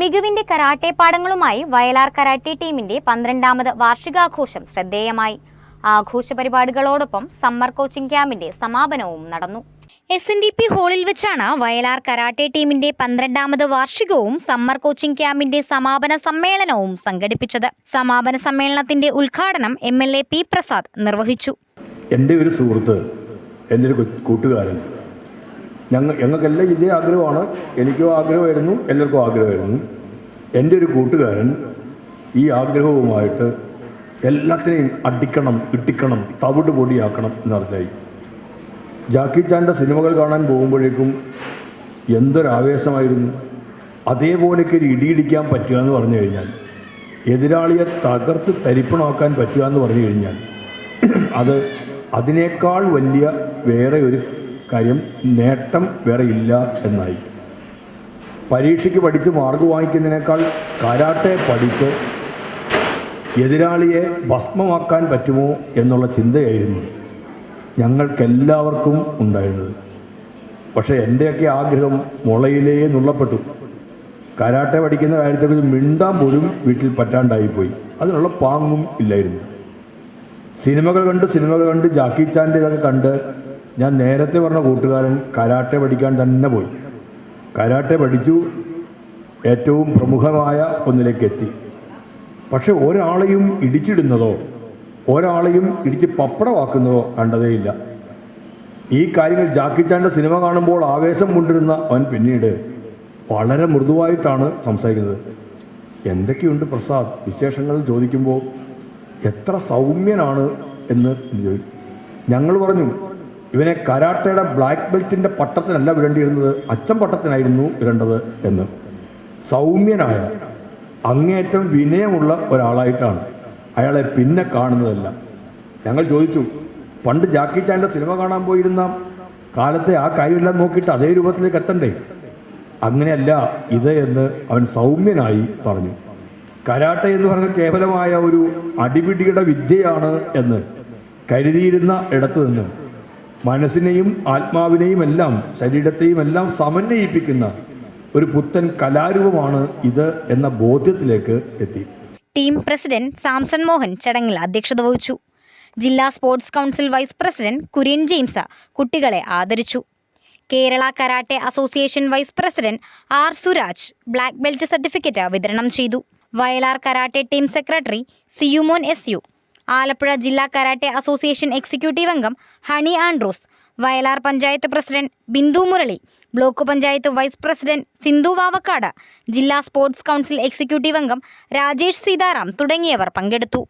മികവിന്റെ karate പാഠങ്ങളുമായി Vayalar karate ടീമിന്റെ 12ാമത് വാർഷികാഘോഷം ശ്രദ്ധേയമായി. ആഘോഷ പരിപാടികളോടൊപ്പം സമ്മർ കോച്ചിംഗ് ക്യാമ്പിന്റെ സമാപനവും നടന്നു. SNDP ഹാളിൽ വെച്ചാണ് വയലാർ കരാട്ടെ ടീമിന്റെ 12ാമത് വാർഷികവും സമ്മർ കോച്ചിംഗ് ക്യാമ്പിന്റെ സമാപന സമ്മേളനവും സംഘടിപ്പിച്ചത്. സമാപന സമ്മേളനത്തിന്റെ ഉദ്ഘാടനം MLA P. പ്രസാദ് നിർവഹിച്ചു. എൻ്റെ ഒരു സുഹൃത്ത്, എൻ്റെ ഒരു കൂട്ടുകാരൻ, ഞങ്ങൾക്കെല്ലാം ഇതേ ആഗ്രഹമാണ്. എനിക്കും ആഗ്രഹമായിരുന്നു, എല്ലാവർക്കും ആഗ്രഹമായിരുന്നു. എൻ്റെ ഒരു കൂട്ടുകാരൻ ഈ ആഗ്രഹവുമായിട്ട് എല്ലാത്തിനെയും അടിക്കണം, ഇട്ടിക്കണം, തവിട് പൊടിയാക്കണം എന്നർത്ഥമായി. ജാക്കി ചാൻ്റെ സിനിമകൾ കാണാൻ പോകുമ്പോഴേക്കും എന്തൊരാവേശമായിരുന്നു. അതേപോലെയൊക്കെ ഒരു ഇടിയിടിക്കാൻ പറ്റുക എന്ന് പറഞ്ഞു കഴിഞ്ഞാൽ, എതിരാളിയെ തകർത്ത് തരിപ്പണമാക്കാൻ പറ്റുക എന്ന് പറഞ്ഞു കഴിഞ്ഞാൽ അതിനേക്കാൾ വലിയ വേറെ ഒരു കാര്യം, നേട്ടം വേറെ ഇല്ല എന്നായി. പരീക്ഷയ്ക്ക് പഠിച്ച് മാർക്ക് വാങ്ങിക്കുന്നതിനേക്കാൾ കരാട്ടെ പഠിച്ച് എതിരാളിയെ ഭസ്മമാക്കാൻ പറ്റുമോ എന്നുള്ള ചിന്തയായിരുന്നു ഞങ്ങൾക്കെല്ലാവർക്കും ഉണ്ടായിരുന്നത്. പക്ഷേ എൻ്റെയൊക്കെ ആഗ്രഹം മുളയിലേ നുള്ളപ്പെട്ടു. കരാട്ടെ പഠിക്കുന്ന കാര്യത്തെക്കുറിച്ച് മിണ്ടാൻ പോലും വീട്ടിൽ പറ്റാണ്ടായിപ്പോയി. അതിനുള്ള പാങ്ങും ഇല്ലായിരുന്നു. സിനിമകൾ കണ്ട് ജാക്കി ചാൻ്റെ ഇതൊക്കെ കണ്ട് ഞാൻ നേരത്തെ പറഞ്ഞ കൂട്ടുകാരൻ കരാട്ടെ പഠിക്കാൻ തന്നെ പോയി. കരാട്ടെ പഠിച്ചു, ഏറ്റവും പ്രമുഖമായ ഒന്നിലേക്ക് എത്തി. പക്ഷെ ഒരാളെയും ഇടിച്ചിടുന്നതോ ഒരാളെയും ഇടിച്ച് പപ്പടമാക്കുന്നതോ കണ്ടതേയില്ല. ഈ കാര്യങ്ങൾ ജാക്കി ചാൻ്റെ സിനിമ കാണുമ്പോൾ ആവേശം കൊണ്ടിരുന്ന അവൻ പിന്നീട് വളരെ മൃദുവായിട്ടാണ് സംസാരിക്കുന്നത്. എന്തൊക്കെയുണ്ട് പ്രസാദ് വിശേഷങ്ങൾ ചോദിക്കുമ്പോൾ എത്ര സൗമ്യനാണ് എന്ന് ചോദിക്കും. ഞങ്ങൾ പറഞ്ഞു, ഇവനെ കരാട്ടയുടെ ബ്ലാക്ക് ബെൽറ്റിൻ്റെ പട്ടത്തിനല്ല വിടേണ്ടിയിരുന്നത്, അച്ചം പട്ടത്തിനായിരുന്നു ഇടേണ്ടത് എന്ന്. സൗമ്യനായ, അങ്ങേയറ്റം വിനയമുള്ള ഒരാളായിട്ടാണ് അയാളെ പിന്നെ കാണുന്നതല്ല. ഞങ്ങൾ ചോദിച്ചു, പണ്ട് ജാക്കി ചാൻ്റെ സിനിമ കാണാൻ പോയിരുന്ന കാലത്തെ ആ കാര്യമെല്ലാം നോക്കിയിട്ട് അതേ രൂപത്തിലേക്ക് എത്തണ്ടേ? അങ്ങനെയല്ല ഇത് എന്ന് അവൻ സൗമ്യനായി പറഞ്ഞു. കരാട്ടെ എന്ന് പറഞ്ഞാൽ കേവലമായ ഒരു അടിപിടിയുടെ വിദ്യയാണ് എന്ന് കരുതിയിരുന്ന ഇടത്തു നിന്നും മനസ്സിനെയും ആത്മാവിനെയും എല്ലാം ശരീരത്തെയും എല്ലാം സമന്വയിപ്പിക്കുന്ന ഒരു പുത്തൻ കലാരൂപമാണ് ഇത് എന്ന ബോധ്യത്തിലേക്ക് എത്തി. ടീം പ്രസിഡന്റ് സാംസൺ മോഹൻ ചടങ്ങിൽ അധ്യക്ഷത വഹിച്ചു. ജില്ലാ sports council vice president Kurian James കുട്ടികളെ ആദരിച്ചു. Kerala karate association vice president R. Suraj black belt certificate വിതരണം ചെയ്തു. Vayalar karate team secretary Siyumon SU, Alappuzha ജില്ലാ കരാട്ടെ അസോസിയേഷൻ എക്സിക്യൂട്ടീവ് അംഗം Honey Andrews, Vayalar panchayat president Bindu Murali, block panchayat vice president Sindhu Vavakkad, ജില്ലാ സ്പോർട്സ് കൗൺസിൽ എക്സിക്യൂട്ടീവ് അംഗം രാജേഷ് സീതാറാം തുടങ്ങിയവർ പങ്കെടുത്തു.